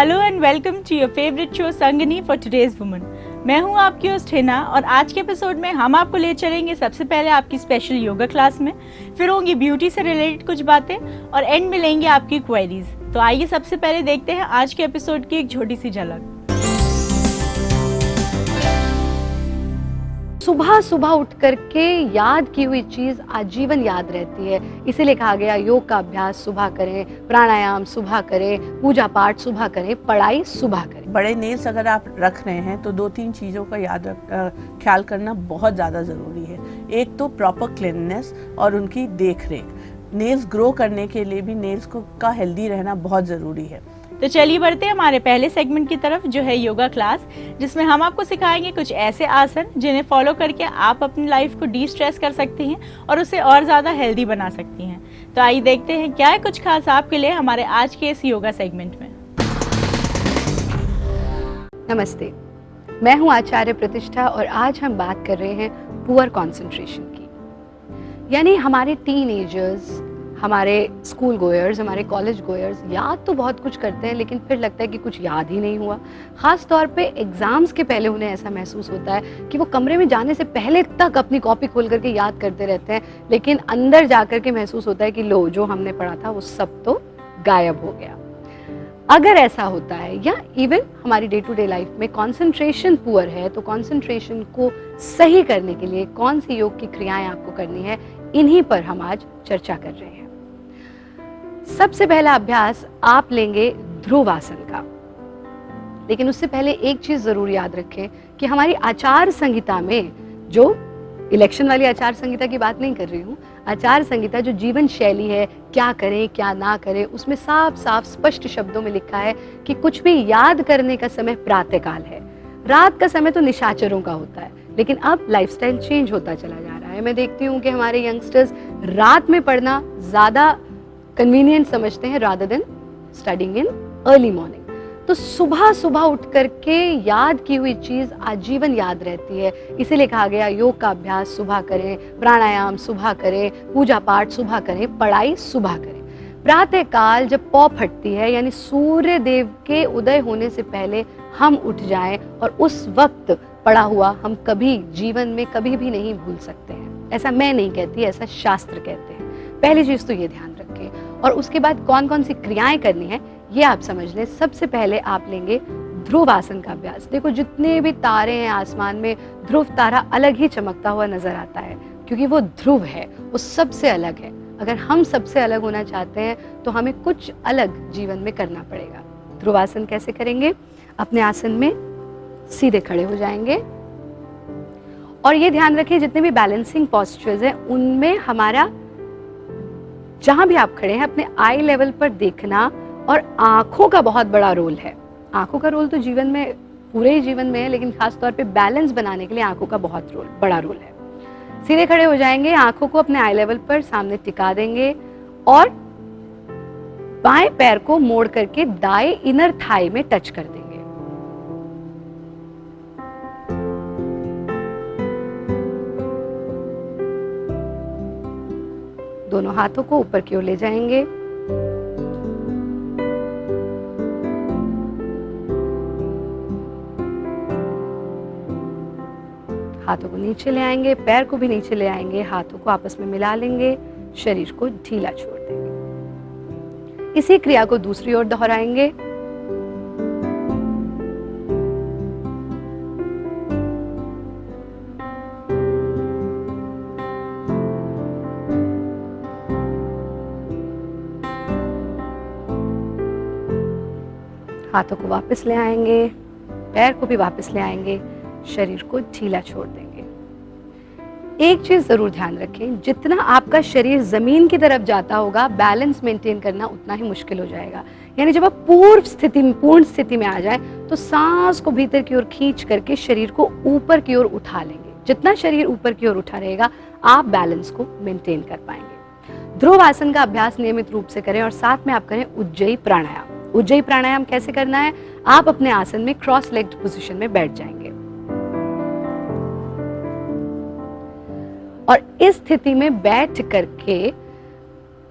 Hello and welcome to your favourite show Sangini for today's woman. मैं हूं आपकी host Hina और आज के एपिसोड में हम आपको ले चलेंगे सबसे पहले आपकी स्पेशल योगा क्लास में, फिर होंगी ब्यूटी से रिलेटेड कुछ बातें और एंड में लेंगे आपकी क्वेरीज। तो आइए सबसे पहले देखते हैं आज के एपिसोड की एक छोटी सी झलक। सुबह सुबह उठ करके याद की हुई चीज आजीवन याद रहती है, इसीलिए कहा गया योग का अभ्यास सुबह करें, प्राणायाम सुबह करें, पूजा पाठ सुबह करें, पढ़ाई सुबह करें। बड़े नेल्स अगर आप रख रहे हैं तो 2-3 चीज़ों का ख्याल करना बहुत ज़्यादा ज़रूरी है। एक तो प्रॉपर क्लीननेस और उनकी देख रेख। नेल्स ग्रो करने के लिए भी नेल्स का हेल्दी रहना बहुत ज़रूरी है। तो चलिए बढ़ते हैं हमारे पहले सेगमेंट की तरफ, जो है योगा क्लास, जिसमें हम आपको सिखाएंगे कुछ ऐसे आसन जिन्हें फॉलो करके आप अपनी लाइफ को डी स्ट्रेस कर सकती हैं और उसे और ज़्यादा हेल्दी बना सकती हैं। तो आइए देखते हैं क्या है कुछ खास आपके लिए हमारे आज के इस योगा सेगमेंट में। नमस्ते, मैं हूं आचार्य प्रतिष्ठा और आज हम बात कर रहे हैं पुअर कंसंट्रेशन की। यानी हमारे टीनेजर्स, हमारे स्कूल गोयर्स, हमारे कॉलेज गोयर्स याद तो बहुत कुछ करते हैं लेकिन फिर लगता है कि कुछ याद ही नहीं हुआ। ख़ास तौर पे एग्ज़ाम्स के पहले उन्हें ऐसा महसूस होता है कि वो कमरे में जाने से पहले तक अपनी कॉपी खोल करके याद करते रहते हैं, लेकिन अंदर जा कर के महसूस होता है कि लो, जो हमने पढ़ा था वो सब तो गायब हो गया। अगर ऐसा होता है या इवन हमारी डे टू डे लाइफ में कंसंट्रेशन पुअर है, तो कंसंट्रेशन को सही करने के लिए कौन सी योग की क्रियाएं आपको करनी है, इन्हीं पर हम आज चर्चा कर रहे हैं। सबसे पहला अभ्यास आप लेंगे ध्रुव आसन का, लेकिन उससे पहले एक चीज जरूर याद रखें कि हमारी आचार संहिता में, जो इलेक्शन वाली आचार संहिता की बात नहीं कर रही हूँ, आचार संहिता जो जीवन शैली है, क्या करें क्या ना करें, उसमें साफ साफ स्पष्ट शब्दों में लिखा है कि कुछ भी याद करने का समय प्रातःकाल है। रात का समय तो निशाचरों का होता है, लेकिन अब लाइफस्टाइल चेंज होता चला जा रहा है। मैं देखती हूँ कि हमारे यंगस्टर्स रात में पढ़ना ज्यादा कन्वीनियंट समझते हैं rather than studying in early morning. तो सुबह सुबह उठ करके याद की हुई चीज आजीवन याद रहती है, इसीलिए कहा गया योग का अभ्यास सुबह करें, प्राणायाम सुबह करें, पूजा पाठ सुबह करें, पढ़ाई सुबह करें। प्रातः काल जब पौ फटती है, यानी सूर्य देव के उदय होने से पहले हम उठ जाएं और उस वक्त पढ़ा हुआ हम कभी जीवन में कभी भी नहीं भूल सकते हैं। ऐसा मैं नहीं कहती, ऐसा शास्त्र कहते हैं। पहली चीज तो ये ध्यान रखें। और उसके बाद कौन कौन सी क्रियाएं करनी है ये आप समझ लें। सबसे पहले आप लेंगे ध्रुव आसन का अभ्यास। देखो, जितने भी तारे हैं आसमान में, ध्रुव तारा अलग ही चमकता हुआ नजर आता है, क्योंकि वो ध्रुव है, वो सबसे अलग है। अगर हम सबसे अलग होना चाहते हैं तो हमें कुछ अलग जीवन में करना पड़ेगा। ध्रुव आसन कैसे करेंगे? अपने आसन में सीधे खड़े हो जाएंगे और ये ध्यान रखिए जितने भी बैलेंसिंग पोस्चर्स हैं उनमें हमारा, जहां भी आप खड़े हैं, अपने आई लेवल पर देखना, और आंखों का बहुत बड़ा रोल है। आंखों का रोल तो जीवन में, पूरे ही जीवन में है, लेकिन खास तौर पे बैलेंस बनाने के लिए आंखों का बहुत बड़ा रोल है। सीधे खड़े हो जाएंगे, आंखों को अपने आई लेवल पर सामने टिका देंगे और बाएं पैर को मोड़ करके दाएं इनर थाई में टच कर देंगे। दोनों हाथों को ऊपर की ओर ले जाएंगे। हाथों को नीचे ले आएंगे, पैर को भी नीचे ले आएंगे, हाथों को आपस में मिला लेंगे, शरीर को ढीला छोड़ देंगे। इसी क्रिया को दूसरी ओर दोहराएंगे। हाथों को वापस ले आएंगे, पैर को भी वापस ले आएंगे, शरीर को ढीला छोड़ देंगे। एक चीज जरूर ध्यान रखें, जितना आपका शरीर जमीन की तरफ जाता होगा, बैलेंस मेंटेन करना उतना ही मुश्किल हो जाएगा। यानी जब आप पूर्ण स्थिति में आ जाए तो सांस को भीतर की ओर खींच करके शरीर को ऊपर की ओर उठा लेंगे। जितना शरीर ऊपर की ओर उठा रहेगा, आप बैलेंस को मेंटेन कर पाएंगे। ध्रुव आसन का अभ्यास नियमित रूप से करें और साथ में आप करें उज्जयी प्राणायाम। उज्जयी प्राणायाम कैसे करना है? आप अपने आसन में क्रॉस लेग्ड पोजीशन में बैठ जाएंगे और इस स्थिति में बैठ करके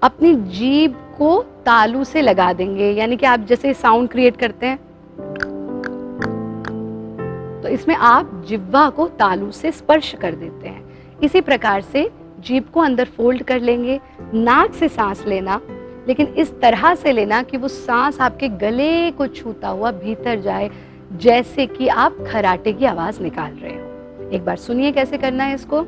अपनी जीभ को तालू से लगा देंगे, यानी कि आप जैसे साउंड क्रिएट करते हैं तो इसमें आप जिह्वा को तालू से स्पर्श कर देते हैं। इसी प्रकार से जीभ को अंदर फोल्ड कर लेंगे, नाक से सांस लेना, लेकिन इस तरह से लेना कि वो सांस आपके गले को छूता हुआ भीतर जाए, जैसे कि आप खराटे की आवाज निकाल रहे हो। एक बार सुनिए कैसे करना है इसको।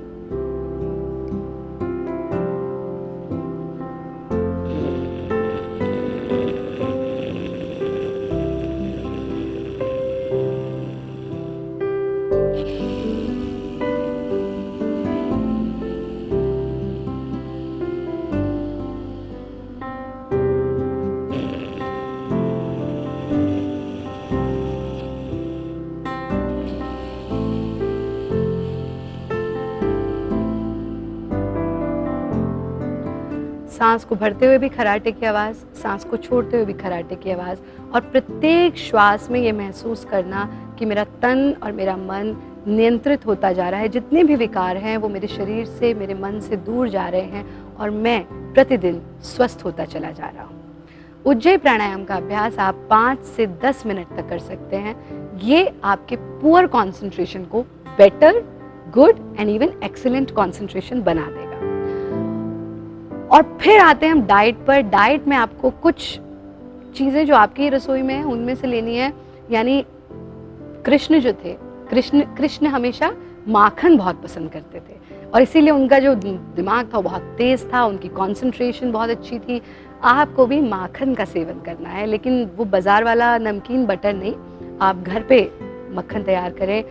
सांस को भरते हुए भी खराटे की आवाज़, सांस को छोड़ते हुए भी खराटे की आवाज़, और प्रत्येक श्वास में ये महसूस करना कि मेरा तन और मेरा मन नियंत्रित होता जा रहा है। जितने भी विकार हैं वो मेरे शरीर से, मेरे मन से दूर जा रहे हैं और मैं प्रतिदिन स्वस्थ होता चला जा रहा हूँ। उज्जयी प्राणायाम का अभ्यास आप 5 से 10 मिनट तक कर सकते हैं। ये आपके पुअर कॉन्सेंट्रेशन को better, good and even excellent concentration बना देगा। और फिर आते हैं हम डाइट पर। डाइट में आपको कुछ चीज़ें जो आपकी रसोई में है उनमें से लेनी है। यानी कृष्ण जो थे, कृष्ण हमेशा माखन बहुत पसंद करते थे और इसीलिए उनका जो दिमाग था वो बहुत तेज़ था, उनकी कंसंट्रेशन बहुत अच्छी थी। आपको भी माखन का सेवन करना है, लेकिन वो बाज़ार वाला नमकीन बटर नहीं, आप घर पे मक्खन तैयार करें।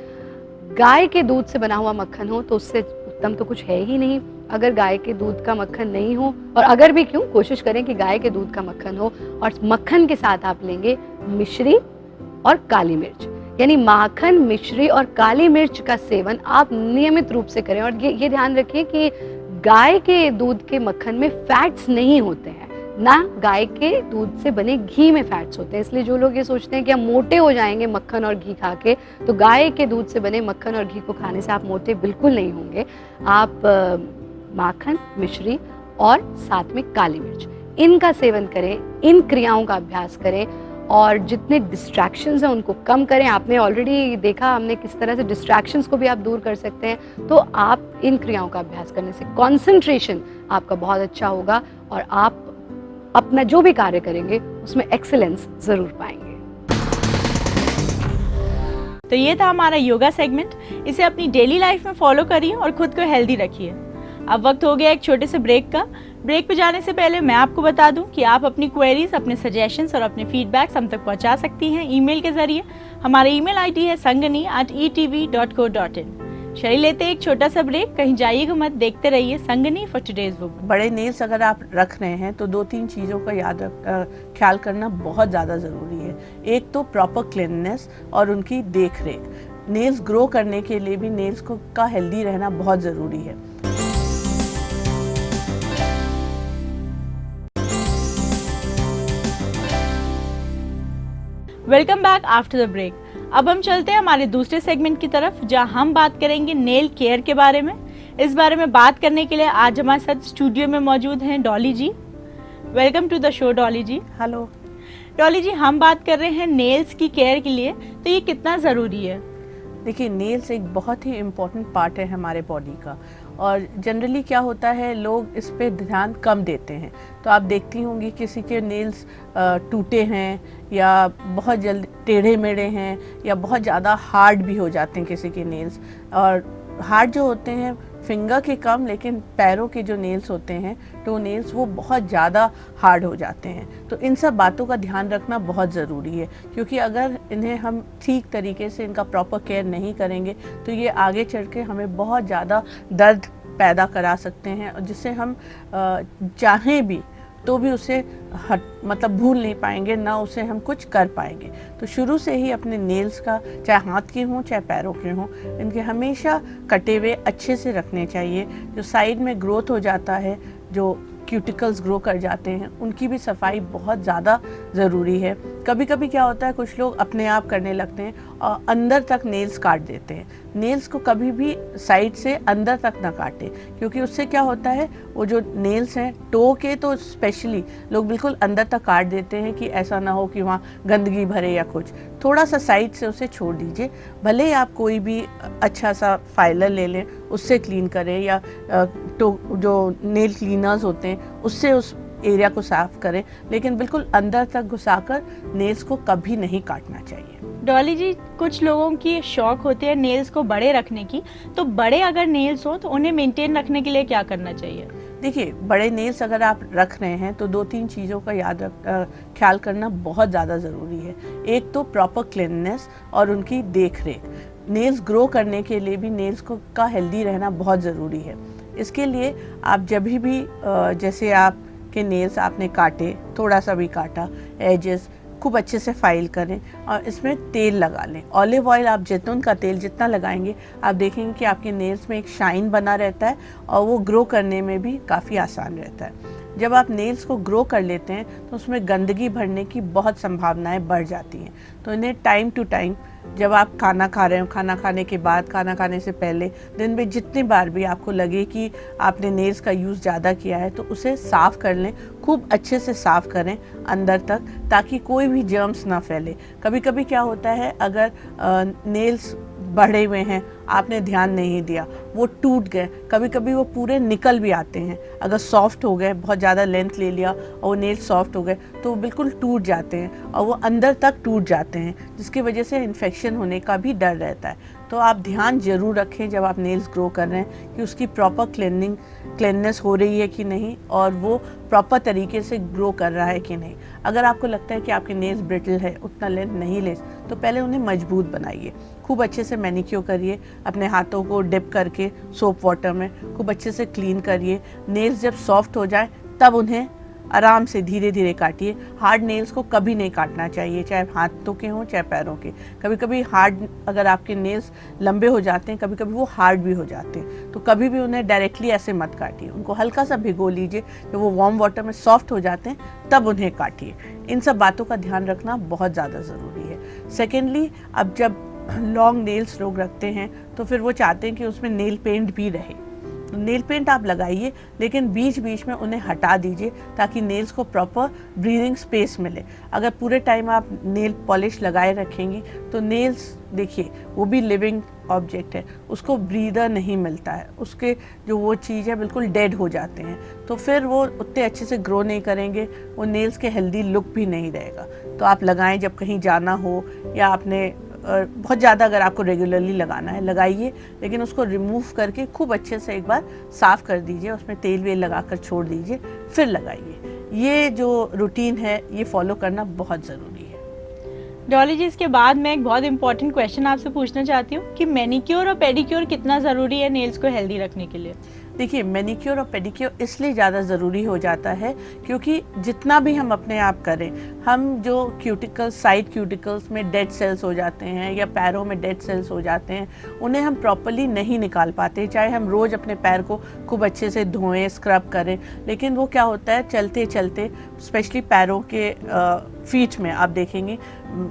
गाय के दूध से बना हुआ मक्खन हो तो उससे उत्तम तो कुछ है ही नहीं। अगर गाय के दूध का मक्खन नहीं हो, और अगर भी क्यों, कोशिश करें कि गाय के दूध का मक्खन हो, और मक्खन के साथ आप लेंगे मिश्री और काली मिर्च। यानी माखन, मिश्री और काली मिर्च का सेवन आप नियमित रूप से करें। और ये ध्यान रखिए कि गाय के दूध के मक्खन में फैट्स नहीं होते हैं, ना गाय के दूध से बने घी में फैट्स होते हैं। इसलिए जो लोग ये सोचते हैं कि हम मोटे हो जाएंगे मक्खन और घी खा के, तो गाय के दूध से बने मक्खन और घी को खाने से आप मोटे बिल्कुल नहीं होंगे। आप माखन, मिश्री और साथ में काली मिर्च, इनका सेवन करें, इन क्रियाओं का अभ्यास करें और जितने डिस्ट्रैक्शंस हैं उनको कम करें। आपने ऑलरेडी देखा हमने किस तरह से डिस्ट्रैक्शंस को भी आप दूर कर सकते हैं। तो आप इन क्रियाओं का अभ्यास करने से कंसंट्रेशन आपका बहुत अच्छा होगा और आप अपना जो भी कार्य करेंगे उसमें एक्सीलेंस जरूर पाएंगे। तो ये था हमारा योगा सेगमेंट। इसे अपनी डेली लाइफ में फॉलो करिए और खुद को हेल्दी रखिए। अब वक्त हो गया एक छोटे से ब्रेक का। ब्रेक पे जाने से पहले मैं आपको बता दूं कि आप अपनी क्वेरीज, अपने सजेशंस और अपने फीडबैक्स हम तक पहुंचा सकती हैं ईमेल के जरिए। हमारा ईमेल आईडी है sangani@etv.co.in। चलिए लेते एक छोटा सा ब्रेक, कहीं जाइएगा मत, देखते रहिए संगनी फॉर टुडेज वुमन। बड़े नेल्स अगर आप रख रहे हैं तो 2-3 चीज़ों का ख्याल करना बहुत ज़्यादा ज़रूरी है। एक तो प्रॉपर क्लीननेस और उनकी देख रेख। नेल्स ग्रो करने के लिए भी नेल्स का हेल्दी रहना बहुत ज़रूरी है। Welcome back after the break. अब हम चलते हैं हमारे दूसरे सेगमेंट की तरफ, जहां हम बात करेंगे नेल केयर के बारे में। इस बारे में बात करने के लिए आज हमारे साथ स्टूडियो में मौजूद हैं Dolly ji. Welcome to the show Dolly ji. Hello Dolly ji, हम बात कर रहे हैं नेल्स की केयर के लिए, तो ये कितना ज़रूरी है? देखिए, नेल्स एक बहुत ही इम्पोर्टेंट पार्ट है हमारे बॉडी का और जनरली क्या होता है, लोग इस पे ध्यान कम देते हैं। तो आप देखती होंगी किसी के नेल्स टूटे हैं या बहुत जल्द टेढ़े मेढ़े हैं या बहुत ज़्यादा हार्ड भी हो जाते हैं किसी के नेल्स। और हार्ड जो होते हैं फिंगर के कम, लेकिन पैरों के जो नेल्स होते हैं टो नेल्स, वो बहुत ज़्यादा हार्ड हो जाते हैं। तो इन सब बातों का ध्यान रखना बहुत ज़रूरी है, क्योंकि अगर इन्हें हम ठीक तरीके से इनका प्रॉपर केयर नहीं करेंगे तो ये आगे चल के हमें बहुत ज़्यादा दर्द पैदा करा सकते हैं, और जिससे हम चाहें भी तो भी उसे मतलब भूल नहीं पाएंगे, ना उसे हम कुछ कर पाएंगे। तो शुरू से ही अपने नेल्स का, चाहे हाथ के हों चाहे पैरों के हों, इनके हमेशा कटे हुए अच्छे से रखने चाहिए। जो साइड में ग्रोथ हो जाता है, जो क्यूटिकल्स ग्रो कर जाते हैं, उनकी भी सफाई बहुत ज़्यादा ज़रूरी है। कभी कभी क्या होता है, कुछ लोग अपने आप करने लगते हैं और अंदर तक नेल्स काट देते हैं। नेल्स को कभी भी साइड से अंदर तक ना काटें, क्योंकि उससे क्या होता है, वो जो नेल्स हैं टो के तो स्पेशली लोग बिल्कुल अंदर तक काट देते हैं कि ऐसा ना हो कि वहाँ गंदगी भरे या कुछ। थोड़ा सा साइड से उसे छोड़ दीजिए। भले ही आप कोई भी अच्छा सा फाइलर ले लें, उससे क्लीन करें, या जो नेल क्लीनर्स होते हैं उससे उस एरिया को साफ करें, लेकिन बिल्कुल अंदर तक घुसाकर नेल्स को कभी नहीं काटना चाहिए। डॉली जी, कुछ लोगों की शौक होती है नेल्स को बड़े रखने की, तो बड़े अगर नेल्स हो तो उन्हें मेंटेन रखने के लिए क्या करना चाहिए? देखिए, बड़े नेल्स अगर आप रख रहे हैं तो 2-3 चीज़ों का ख्याल करना बहुत ज़्यादा ज़रूरी है। एक तो प्रॉपर क्लीननेस और उनकी देख रेख। नेल्स ग्रो करने के लिए भी नेल्स का हेल्दी रहना बहुत ज़रूरी है। इसके लिए आप जब भी जैसे आप के नेल्स आपने काटे, थोड़ा सा भी काटा, एजेस खूब अच्छे से फाइल करें और इसमें तेल लगा लें। ऑलिव ऑयल, आप जैतून का तेल जितना लगाएंगे आप देखेंगे कि आपके नेल्स में एक शाइन बना रहता है और वो ग्रो करने में भी काफ़ी आसान रहता है। जब आप नेल्स को ग्रो कर लेते हैं तो उसमें गंदगी भरने की बहुत संभावनाएं बढ़ जाती हैं। तो इन्हें टाइम टू टाइम, जब आप खाना खा रहे हो, खाना खाने के बाद, खाना खाने से पहले, दिन में जितनी बार भी आपको लगे कि आपने नेल्स का यूज़ ज़्यादा किया है तो उसे साफ़ कर लें। खूब अच्छे से साफ़ करें अंदर तक, ताकि कोई भी जर्म्स ना फैले। कभी कभी क्या होता है, अगर नेल्स बढ़े हुए हैं, आपने ध्यान नहीं दिया, वो टूट गए, कभी कभी वो पूरे निकल भी आते हैं। अगर सॉफ्ट हो गए, बहुत ज़्यादा लेंथ ले लिया और वो नेल सॉफ्ट हो गए तो वो बिल्कुल टूट जाते हैं और वो अंदर तक टूट जाते हैं, जिसकी वजह से इन्फेक्शन होने का भी डर रहता है। तो आप ध्यान ज़रूर रखें जब आप नेल्स ग्रो कर रहे हैं कि उसकी प्रॉपर क्लीननेस हो रही है कि नहीं, और वो प्रॉपर तरीके से ग्रो कर रहा है कि नहीं। अगर आपको लगता है कि आपके नेल्स ब्रिटल है, उतना लेंथ नहीं ले, तो पहले उन्हें मजबूत बनाइए। खूब अच्छे से मैनिक्योर करिए, अपने हाथों को डिप करके सोप वाटर में खूब अच्छे से क्लीन करिए। नेल्स जब सॉफ्ट हो जाए तब उन्हें आराम से धीरे धीरे काटिए। हार्ड नेल्स को कभी नहीं काटना चाहिए, चाहे हाथों के हों चाहे पैरों के। कभी कभी हार्ड, अगर आपके नेल्स लंबे हो जाते हैं, कभी कभी वो हार्ड भी हो जाते हैं, तो कभी भी उन्हें डायरेक्टली ऐसे मत काटिए। उनको हल्का सा भिगो लीजिए, जब वो वार्म वाटर में सॉफ्ट हो जाते हैं तब उन्हें काटिए। इन सब बातों का ध्यान रखना बहुत ज़्यादा ज़रूरी है। सेकेंडली, अब जब लॉन्ग नेल्स लोग रखते हैं तो फिर वो चाहते हैं कि उसमें नेल पेंट भी रहे। नेल पेंट आप लगाइए, लेकिन बीच बीच में उन्हें हटा दीजिए ताकि नेल्स को प्रॉपर ब्रीदिंग स्पेस मिले। अगर पूरे टाइम आप नेल पॉलिश लगाए रखेंगी तो नेल्स, देखिए, वो भी लिविंग ऑब्जेक्ट है, उसको ब्रीदर नहीं मिलता है, उसके जो वो चीज़ है बिल्कुल डेड हो जाते हैं, तो फिर वो उतने अच्छे से ग्रो नहीं करेंगे, वो नेल्स के हेल्दी लुक भी नहीं रहेगा। तो आप लगाएं, जब कहीं जाना हो या आपने बहुत ज़्यादा अगर आपको रेगुलरली लगाना है लगाइए, लेकिन उसको रिमूव करके खूब अच्छे से एक बार साफ़ कर दीजिए, उसमें तेल वेल लगाकर छोड़ दीजिए, फिर लगाइए। ये जो रूटीन है ये फॉलो करना बहुत ज़रूरी है। डॉली जी, इसके बाद मैं एक बहुत इंपॉर्टेंट क्वेश्चन आपसे पूछना चाहती हूँ कि मैनिक्योर और पेडिक्योर कितना ज़रूरी है नेल्स को हेल्दी रखने के लिए? देखिए, मैनिक्योर और पेडिक्योर इसलिए ज़्यादा ज़रूरी हो जाता है क्योंकि जितना भी हम अपने आप करें, हम जो क्यूटिकल्स, साइड क्यूटिकल्स में डेड सेल्स हो जाते हैं या पैरों में डेड सेल्स हो जाते हैं, उन्हें हम प्रॉपर्ली नहीं निकाल पाते। चाहे हम रोज़ अपने पैर को खूब अच्छे से धोएं, स्क्रब करें, लेकिन वो क्या होता है, चलते चलते, स्पेशली पैरों के फीट में आप देखेंगे,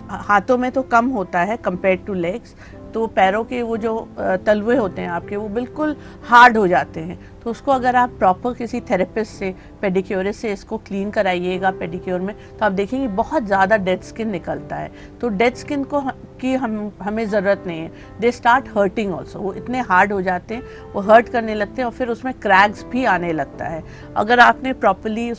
हाथों में तो कम होता है कंपेयर टू लेग्स, तो पैरों के वो जो तलवे होते हैं आपके, वो बिल्कुल हार्ड हो जाते हैं। तो उसको अगर आप प्रॉपर किसी थेरेपिस्ट से, पेडिक्योरिस्ट से इसको क्लीन कराइएगा पेडिक्योर में, तो आप देखेंगे बहुत ज़्यादा डेड स्किन निकलता है। तो डेड स्किन को हमें ज़रूरत नहीं है। दे स्टार्ट हर्टिंग ऑल्सो, वो इतने हार्ड हो जाते हैं, वो हर्ट करने लगते हैं और फिर उसमें क्रैक्स भी आने लगता है। अगर आपने प्रॉपरली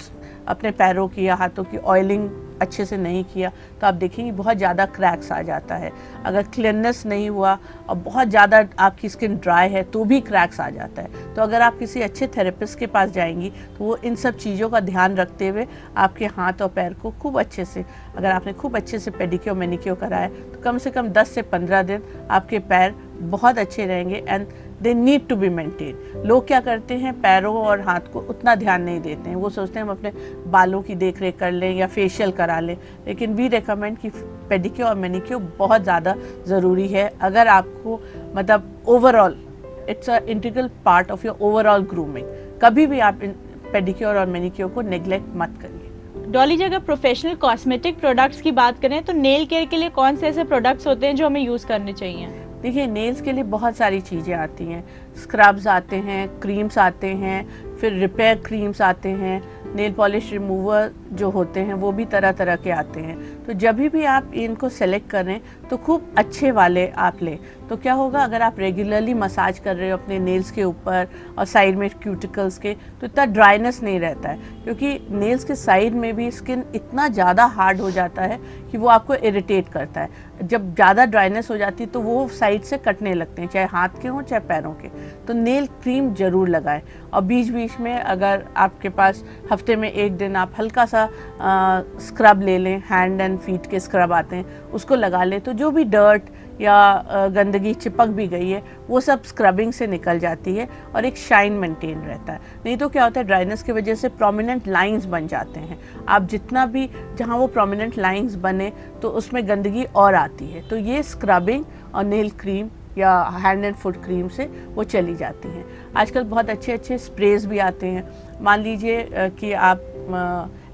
अपने पैरों की या हाथों की ऑयलिंग अच्छे से नहीं किया तो आप देखेंगे बहुत ज़्यादा क्रैक्स आ जाता है। अगर क्लीननेस नहीं हुआ और बहुत ज़्यादा आपकी स्किन ड्राई है तो भी क्रैक्स आ जाता है। तो अगर आप किसी अच्छे थेरेपिस्ट के पास जाएंगी तो वो इन सब चीज़ों का ध्यान रखते हुए आपके हाथ और पैर को खूब अच्छे से, अगर आपने खूब अच्छे से पेडिक्योर मैनिक्योर कराया तो कम से कम 10 से 15 दिन आपके पैर बहुत अच्छे रहेंगे। And they need to be maintain. लोग क्या करते हैं, पैरों और हाथ को उतना ध्यान नहीं देते हैं, वो सोचते हैं हम अपने बालों की देख रेख कर लें या फेशियल करा लें, लेकिन वी रिकमेंड कि पेडिक्योर और मैनिक्योर बहुत ज़्यादा ज़रूरी है। अगर आपको मतलब overall it's a integral part of your overall grooming, कभी भी आप पेडिक्योर और मैनिक्योर को नेग्लेक्ट मत करिए। डॉली जी, अगर प्रोफेशनल कॉस्मेटिक प्रोडक्ट्स की बात करें तो नेल केयर के लिए कौन से ऐसे प्रोडक्ट्स होते हैं जो हमें यूज़ करने चाहिए? देखिए, नेल्स के लिए बहुत सारी चीज़ें आती हैं। स्क्रब्स आते हैं, क्रीम्स आते हैं, फिर रिपेयर क्रीम्स आते हैं, नेल पॉलिश रिमूवर जो होते हैं वो भी तरह तरह के आते हैं। तो जब भी आप इनको सेलेक्ट करें तो खूब अच्छे वाले आप लें। तो क्या होगा, अगर आप रेगुलरली मसाज कर रहे हो अपने नेल्स के ऊपर और साइड में क्यूटिकल्स के, तो इतना ड्राइनेस नहीं रहता है, क्योंकि नेल्स के साइड में भी स्किन इतना ज़्यादा हार्ड हो जाता है कि वो आपको इरिटेट करता है। जब ज़्यादा ड्राइनेस हो जाती है तो वो साइड से कटने लगते हैं, चाहे हाथ के हों चाहे पैरों के। तो नेल क्रीम ज़रूर लगाएं, और बीच बीच में अगर आपके पास हफ्ते में एक दिन आप हल्का सा स्क्रब ले लें, हैंड एंड फीट के स्क्रब आते हैं, उसको लगा लें, तो जो भी डर्ट या गंदगी चिपक भी गई है वो सब स्क्रबिंग से निकल जाती है और एक शाइन मेंटेन रहता है। नहीं तो क्या होता है, ड्राइनेस की वजह से प्रोमिनेंट लाइंस बन जाते हैं। आप जितना भी जहाँ वो प्रोमिनेंट लाइंस बने तो उसमें गंदगी और आती है। तो ये स्क्रबिंग और नेल क्रीम या हैंड एंड फुट क्रीम से वो चली जाती हैं। आजकल बहुत अच्छे अच्छे स्प्रेज भी आते हैं। मान लीजिए कि आप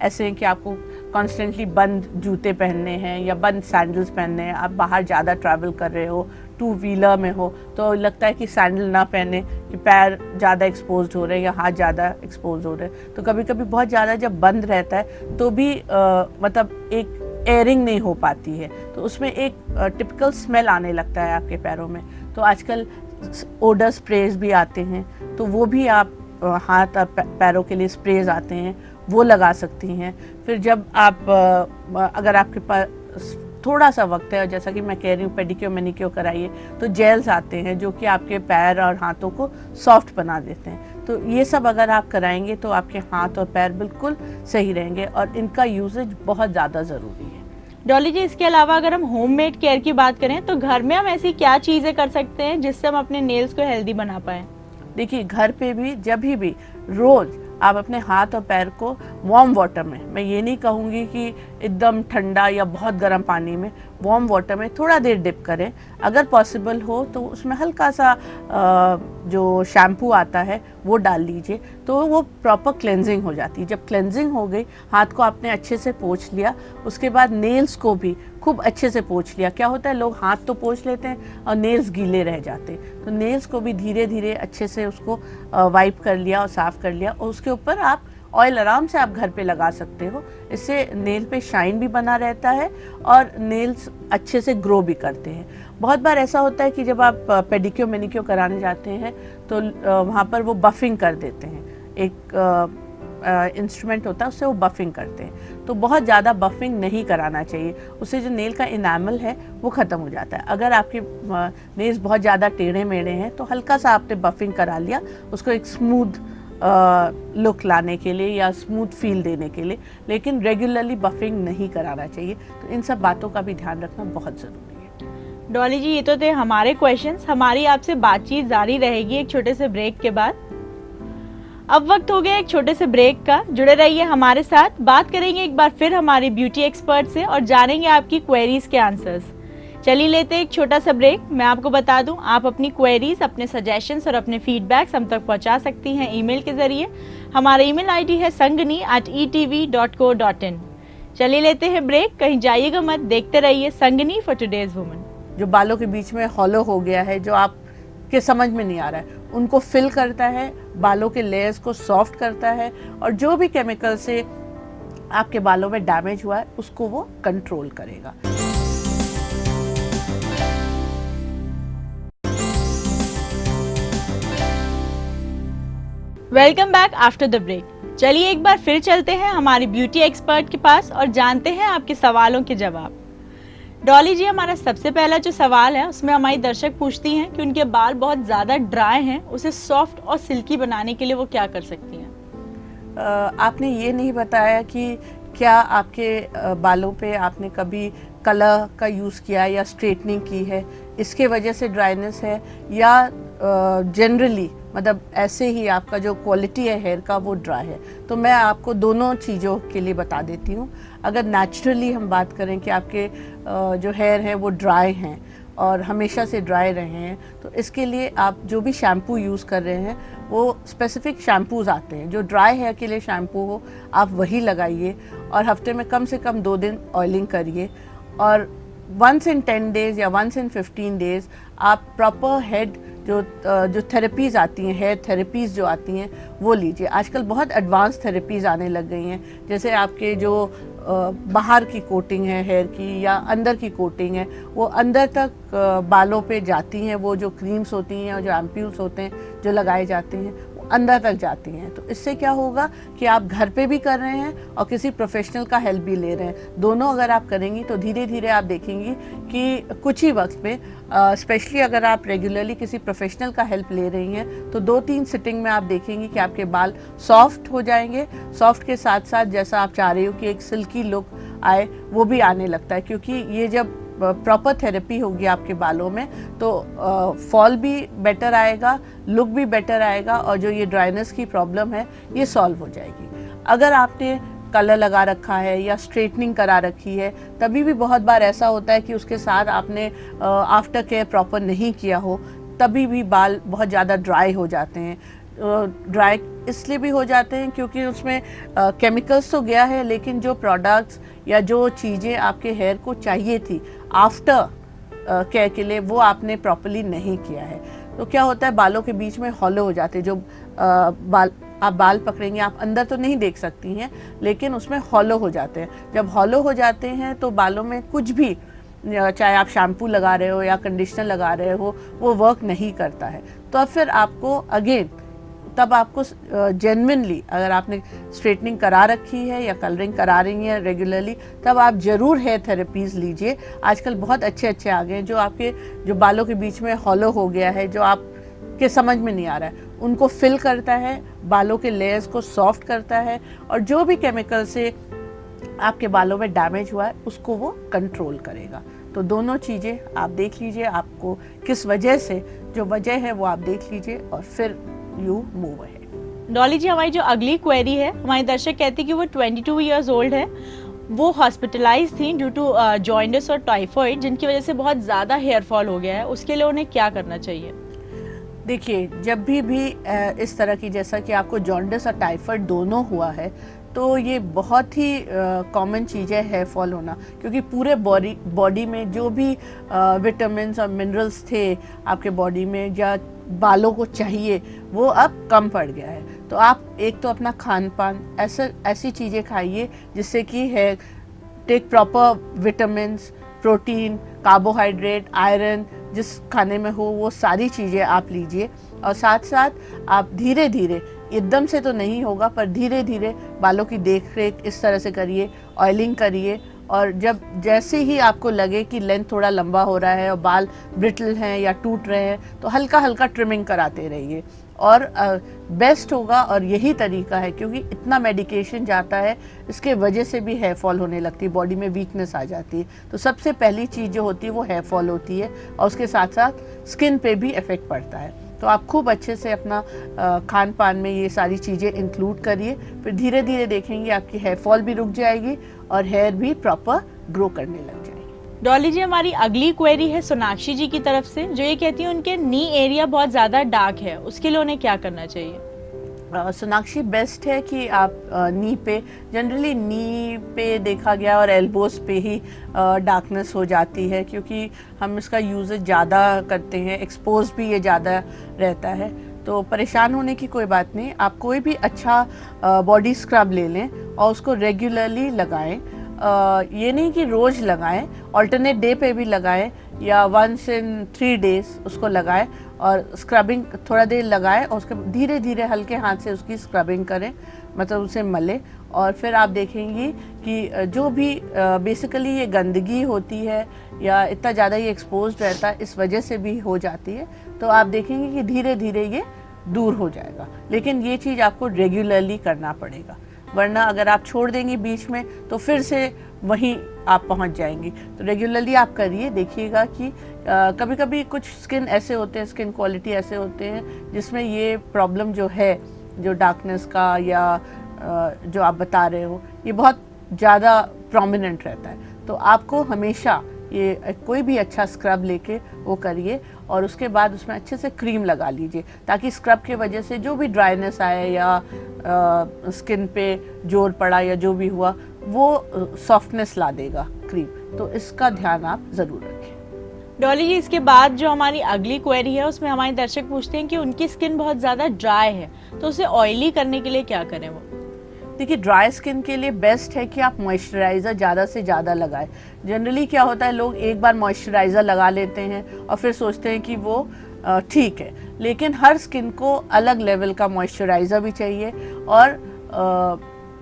ऐसे हैं कि आपको कॉन्स्टेंटली बंद जूते पहनने हैं या बंद सैंडल्स पहनने हैं, आप बाहर ज़्यादा ट्रैवल कर रहे हो, टू व्हीलर में हो, तो लगता है कि सैंडल ना पहने कि पैर ज़्यादा एक्सपोज्ड हो रहे हैं या हाथ ज़्यादा एक्सपोज हो रहे हैं। तो कभी कभी बहुत ज़्यादा जब बंद रहता है तो भी मतलब एक एयरिंग नहीं हो पाती है, तो उसमें एक टिपिकल स्मेल आने लगता है आपके पैरों में। तो आजकल ओडर स्प्रेज भी आते हैं, तो वो भी आप हाथ और पैरों के लिए स्प्रेज आते हैं, वो लगा सकती हैं। फिर जब आप अगर आपके पास थोड़ा सा वक्त है, और जैसा कि मैं कह रही हूँ पेडिक्योर मैनिक्योर कराइए, तो जेल्स आते हैं जो कि आपके पैर और हाथों को सॉफ्ट बना देते हैं। तो ये सब अगर आप कराएंगे तो आपके हाथ और पैर बिल्कुल सही रहेंगे, और इनका यूजेज बहुत ज़्यादा ज़रूरी है। डॉली जी, इसके अलावा अगर हम होममेड केयर की बात करें तो घर में हम ऐसी क्या चीज़ें कर सकते हैं जिससे हम अपने नेल्स को हेल्दी बना पाएँ? देखिए, घर पे भी जब भी रोज़ आप अपने हाथ और पैर को वार्म वाटर में, मैं ये नहीं कहूँगी कि एकदम ठंडा या बहुत गर्म पानी में, वार्म वाटर में थोड़ा देर डिप करें। अगर पॉसिबल हो तो उसमें हल्का सा जो शैम्पू आता है वो डाल लीजिए, तो वो प्रॉपर क्लेंजिंग हो जाती है। जब क्लेंजिंग हो गई, हाथ को आपने अच्छे से पोंछ लिया, उसके बाद नेल्स को भी खूब अच्छे से पोंछ लिया। क्या होता है, लोग हाथ तो पोंछ लेते हैं और नेल्स गीले रह जाते हैं, तो नेल्स को भी धीरे धीरे अच्छे से उसको वाइप कर लिया और साफ़ कर लिया, और उसके ऊपर आप ऑयल आराम से आप घर पे लगा सकते हो। इससे नेल पे शाइन भी बना रहता है और नेल्स अच्छे से ग्रो भी करते हैं। बहुत बार ऐसा होता है कि जब आप पेडिक्योर मैनिक्योर कराने जाते हैं तो वहाँ पर वो बफिंग कर देते हैं, एक इंस्ट्रूमेंट होता है उससे वो बफिंग करते हैं। तो बहुत ज़्यादा बफिंग नहीं कराना चाहिए, उससे जो नेल का इनामल है वो ख़त्म हो जाता है। अगर आपके नेल्स बहुत ज़्यादा टेढ़े मेढ़े हैं तो हल्का सा आपने बफिंग करा लिया, उसको एक स्मूथ लुक लाने के लिए या स्मूथ फील देने के लिए, लेकिन रेगुलरली बफिंग नहीं कराना चाहिए। तो इन सब बातों का भी ध्यान रखना बहुत ज़रूरी है। डॉली जी, ये तो थे हमारे क्वेश्चंस। हमारी आपसे बातचीत जारी रहेगी एक छोटे से ब्रेक के बाद। अब वक्त हो गया एक छोटे से ब्रेक का। जुड़े रहिए हमारे साथ, बात करेंगे एक बार फिर हमारे ब्यूटी एक्सपर्ट से और जानेंगे आपकी क्वेरीज के आंसर्स। चलिए लेते हैं एक छोटा सा ब्रेक। मैं आपको बता दूं, आप अपनी क्वेरीज, अपने सजेशंस और अपने फीडबैक्स हम तक पहुंचा सकती हैं ईमेल के जरिए। हमारा ईमेल आईडी है sangani@etv.co.in। चलिए लेते हैं ब्रेक, कहीं जाइएगा मत, देखते रहिए संगनी फॉर टुडेज वुमन। जो बालों के बीच में हॉलो हो गया है, जो आपके समझ में नहीं आ रहा है, उनको फिल करता है, बालों के लेयर्स को सॉफ्ट करता है, और जो भी केमिकल से आपके बालों में डैमेज हुआ है उसको वो कंट्रोल करेगा। Welcome back after the break. चलिए एक बार फिर चलते हैं हमारी ब्यूटी एक्सपर्ट के पास और जानते हैं आपके सवालों के जवाब। डॉली जी, हमारा सबसे पहला जो सवाल है उसमें हमारी दर्शक पूछती हैं कि उनके बाल बहुत ज़्यादा ड्राई हैं, उसे सॉफ्ट और सिल्की बनाने के लिए वो क्या कर सकती हैं? आपने ये नहीं बताया कि क्या आपके बालों पे आपने कभी कलर का यूज़ किया या स्ट्रेटनिंग की है, इसके वजह से ड्राइनेस है, या जनरली मतलब ऐसे ही आपका जो क्वालिटी है हेयर का वो ड्राई है। तो मैं आपको दोनों चीज़ों के लिए बता देती हूँ। अगर नेचुरली हम बात करें कि आपके जो हेयर है वो ड्राई हैं और हमेशा से ड्राई रहे हैं, तो इसके लिए आप जो भी शैम्पू यूज़ कर रहे हैं वो स्पेसिफिक शैम्पूज़ आते हैं। जो ड्राई हेयर के लिए शैम्पू हो आप वही लगाइए और हफ्ते में कम से कम 2 दिन ऑयलिंग करिए। और वंस इन 10 डेज़ या वंस इन 15 डेज़ आप प्रॉपर हेड जो थेरेपीज़ आती हैं, हेयर थेरेपीज़ जो आती हैं वो लीजिए। आजकल बहुत एडवांस थेरेपीज़ आने लग गई हैं, जैसे आपके जो बाहर की कोटिंग है हेयर की या अंदर की कोटिंग है वो अंदर तक बालों पे जाती हैं। वो जो क्रीम्स होती हैं और जो एम्प्यूल्स होते हैं जो लगाए जाते हैं वो अंदर तक जाती हैं। तो इससे क्या होगा कि आप घर पे भी कर रहे हैं और किसी प्रोफेशनल का हेल्प भी ले रहे हैं। दोनों अगर आप करेंगी तो धीरे धीरे आप देखेंगी कि कुछ ही वक्त में, स्पेशली अगर आप रेगुलरली किसी प्रोफेशनल का हेल्प ले रही हैं, तो 2-3 सिटिंग में आप देखेंगी कि आपके बाल सॉफ्ट हो जाएंगे। सॉफ्ट के साथ साथ जैसा आप चाह रही हो कि एक सिल्की लुक आए वो भी आने लगता है, क्योंकि ये जब प्रॉपर थेरेपी होगी आपके बालों में तो फॉल भी बेटर आएगा, लुक भी बेटर आएगा और जो ये ड्राइनेस की प्रॉब्लम है ये सॉल्व हो जाएगी। अगर आपने कलर लगा रखा है या स्ट्रेटनिंग करा रखी है, तभी भी बहुत बार ऐसा होता है कि उसके साथ आपने आफ्टर केयर प्रॉपर नहीं किया हो, तभी भी बाल बहुत ज़्यादा ड्राई हो जाते हैं। ड्राई इसलिए भी हो जाते हैं क्योंकि उसमें केमिकल्स तो गया है, लेकिन जो प्रोडक्ट्स या जो चीज़ें आपके हेयर को चाहिए थी आफ्टर केयर के लिए वो आपने प्रॉपर्ली नहीं किया है। तो क्या होता है, बालों के बीच में हॉलो हो जाते हैं। जो आप बाल पकड़ेंगे आप अंदर तो नहीं देख सकती हैं, लेकिन उसमें हॉलो हो जाते हैं। जब हॉलो हो जाते हैं तो बालों में कुछ भी, चाहे आप शैम्पू लगा रहे हो या कंडीशनर लगा रहे हो, वो वर्क नहीं करता है। तो अब फिर आपको अगेन तब आपको जेन्युइनली, अगर आपने स्ट्रेटनिंग करा रखी है या कलरिंग करा रही है रेगुलरली, तब आप ज़रूर हेयर थेरेपीज़ लीजिए। आजकल बहुत अच्छे आ गए हैं जो आपके जो बालों के बीच में हॉलो हो गया है, जो आपके समझ में नहीं आ रहा है, उनको फिल करता है, बालों के लेयर्स को सॉफ्ट करता है और जो भी केमिकल से आपके बालों में डैमेज हुआ है उसको वो कंट्रोल करेगा। तो दोनों चीज़ें आप देख लीजिए, आपको किस वजह से, जो वजह है वो आप देख लीजिए और फिर यू मूव अहेड। डॉली जी, हमारी जो अगली क्वेरी है, हमारे दर्शक कहते हैं कि वो 22 इयर्स ओल्ड है, वो हॉस्पिटलाइज थी ड्यू टू जॉइंडिस और टाइफॉइड, जिनकी वजह से बहुत ज़्यादा हेयर फॉल हो गया है। उसके लिए उन्हें क्या करना चाहिए? देखिए, जब भी इस तरह की, जैसा कि आपको जॉन्डिस और टाइफाइड दोनों हुआ है, तो ये बहुत ही कॉमन चीज़ है हेयर फॉल होना, क्योंकि पूरे बॉडी में जो भी विटामिन्स और मिनरल्स थे आपके बॉडी में या बालों को चाहिए वो अब कम पड़ गया है। तो आप एक तो अपना खान पान ऐसी चीज़ें खाइए जिससे कि hair take proper vitamins, protein, carbohydrate, iron जिस खाने में हो वो सारी चीज़ें आप लीजिए। और साथ साथ आप धीरे धीरे, एकदम से तो नहीं होगा पर धीरे धीरे बालों की देख रेख इस तरह से करिए, ऑयलिंग करिए, और जब जैसे ही आपको लगे कि लेंथ थोड़ा लंबा हो रहा है और बाल ब्रिटल हैं या टूट रहे हैं तो हल्का हल्का ट्रिमिंग कराते रहिए। और बेस्ट होगा, और यही तरीका है, क्योंकि इतना मेडिकेशन जाता है इसके वजह से भी हेयर फॉल होने लगती है, बॉडी में वीकनेस आ जाती है। तो सबसे पहली चीज़ जो होती है वो हेयर फॉल होती है और उसके साथ साथ स्किन पे भी इफ़ेक्ट पड़ता है। तो आप खूब अच्छे से अपना खान पान में ये सारी चीज़ें इंक्लूड करिए, फिर धीरे धीरे देखेंगे आपकी हेयर फॉल भी रुक जाएगी और हेयर भी प्रॉपर ग्रो करने लग जाएगी। डॉली जी, हमारी अगली क्वेरी है सोनाक्षी जी की तरफ से, जो ये कहती है उनके नी एरिया बहुत ज़्यादा डार्क है, उसके लिए उन्हें क्या करना चाहिए? सोनाक्षी, बेस्ट है कि आप नी पे, जनरली नी पे देखा गया और एल्बोस पे ही डार्कनेस हो जाती है, क्योंकि हम इसका यूज़ ज़्यादा करते हैं, एक्सपोज भी ये ज़्यादा रहता है। तो परेशान होने की कोई बात नहीं, आप कोई भी अच्छा बॉडी स्क्रब ले लें और उसको रेगुलरली लगाएं। ये नहीं कि रोज़ लगाएं, अल्टरनेट डे पे भी लगाएं या वंस इन 3 डेज उसको लगाएं और स्क्रबिंग थोड़ा देर लगाएं और उसके धीरे धीरे हल्के हाथ से उसकी स्क्रबिंग करें, मतलब उसे मलें। और फिर आप देखेंगी कि जो भी बेसिकली ये गंदगी होती है या इतना ज़्यादा ये एक्सपोज्ड रहता है, इस वजह से भी हो जाती है, तो आप देखेंगे कि धीरे धीरे ये दूर हो जाएगा। लेकिन ये चीज़ आपको रेगुलरली करना पड़ेगा, वरना अगर आप छोड़ देंगी बीच में तो फिर से वहीं आप पहुंच जाएंगी। तो रेगुलरली आप करिए, देखिएगा कि कभी कभी कुछ स्किन ऐसे होते हैं, स्किन क्वालिटी ऐसे होते हैं जिसमें ये प्रॉब्लम जो है, जो डार्कनेस का या जो आप बता रहे हो, ये बहुत ज़्यादा प्रोमिनेंट रहता है। तो आपको हमेशा ये कोई भी अच्छा स्क्रब लेके वो करिए और उसके बाद उसमें अच्छे से क्रीम लगा लीजिए, ताकि स्क्रब के वजह से जो भी ड्राइनेस आए या स्किन पे जोर पड़ा या जो भी हुआ वो सॉफ्टनेस ला देगा क्रीम। तो इसका ध्यान आप ज़रूर रखें। डॉली जी, इसके बाद जो हमारी अगली क्वेरी है उसमें हमारे दर्शक पूछते हैं कि उनकी स्किन बहुत ज़्यादा ड्राई है, तो उसे ऑयली करने के लिए क्या करें वो? देखिए, ड्राई स्किन के लिए बेस्ट है कि आप मॉइस्चराइज़र ज़्यादा से ज़्यादा लगाएं। जनरली क्या होता है, लोग एक बार मॉइस्चराइज़र लगा लेते हैं और फिर सोचते हैं कि वो ठीक है, लेकिन हर स्किन को अलग लेवल का मॉइस्चराइज़र भी चाहिए और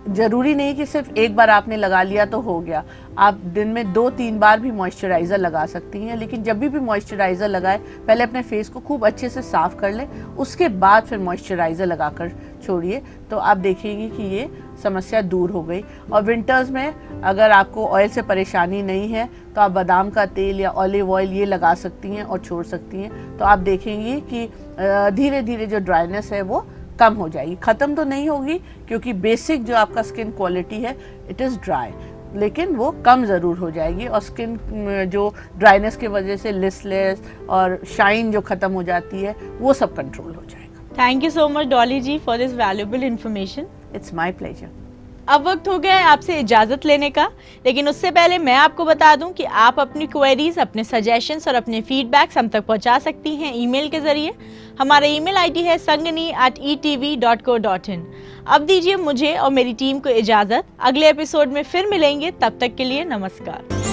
ज़रूरी नहीं कि सिर्फ एक बार आपने लगा लिया तो हो गया। आप दिन में 2-3 बार भी मॉइस्चराइज़र लगा सकती हैं, लेकिन जब भी मॉइस्चराइज़र लगाएं पहले अपने फेस को खूब अच्छे से साफ़ कर लें, उसके बाद फिर मॉइस्चराइज़र लगाकर छोड़िए, तो आप देखेंगे कि ये समस्या दूर हो गई। और विंटर्स में अगर आपको ऑयल से परेशानी नहीं है तो आप बादाम का तेल या ऑलिव ऑयल ये लगा सकती हैं और छोड़ सकती हैं, तो आप देखेंगी कि धीरे धीरे जो ड्राइनेस है वो कम हो जाएगी। ख़त्म तो नहीं होगी क्योंकि बेसिक जो आपका स्किन क्वालिटी है इट इज़ ड्राई, लेकिन वो कम ज़रूर हो जाएगी और स्किन जो ड्राइनेस की वजह से लिस्टलेस और शाइन जो ख़त्म हो जाती है वो सब कंट्रोल हो जाएगा। Thank you so much Dolly ji for this valuable information. It's my pleasure. अब वक्त हो गया है आपसे इजाज़त लेने का, लेकिन उससे पहले मैं आपको बता दूं कि आप अपनी क्वेरीज, अपने सजेशंस और अपने फीडबैक्स हम तक पहुंचा सकती हैं ईमेल के ज़रिए। हमारा ईमेल आईडी है sangani@etv.co.in। अब दीजिए मुझे और मेरी टीम को इजाज़त, अगले एपिसोड में फिर मिलेंगे, तब तक के लिए नमस्कार।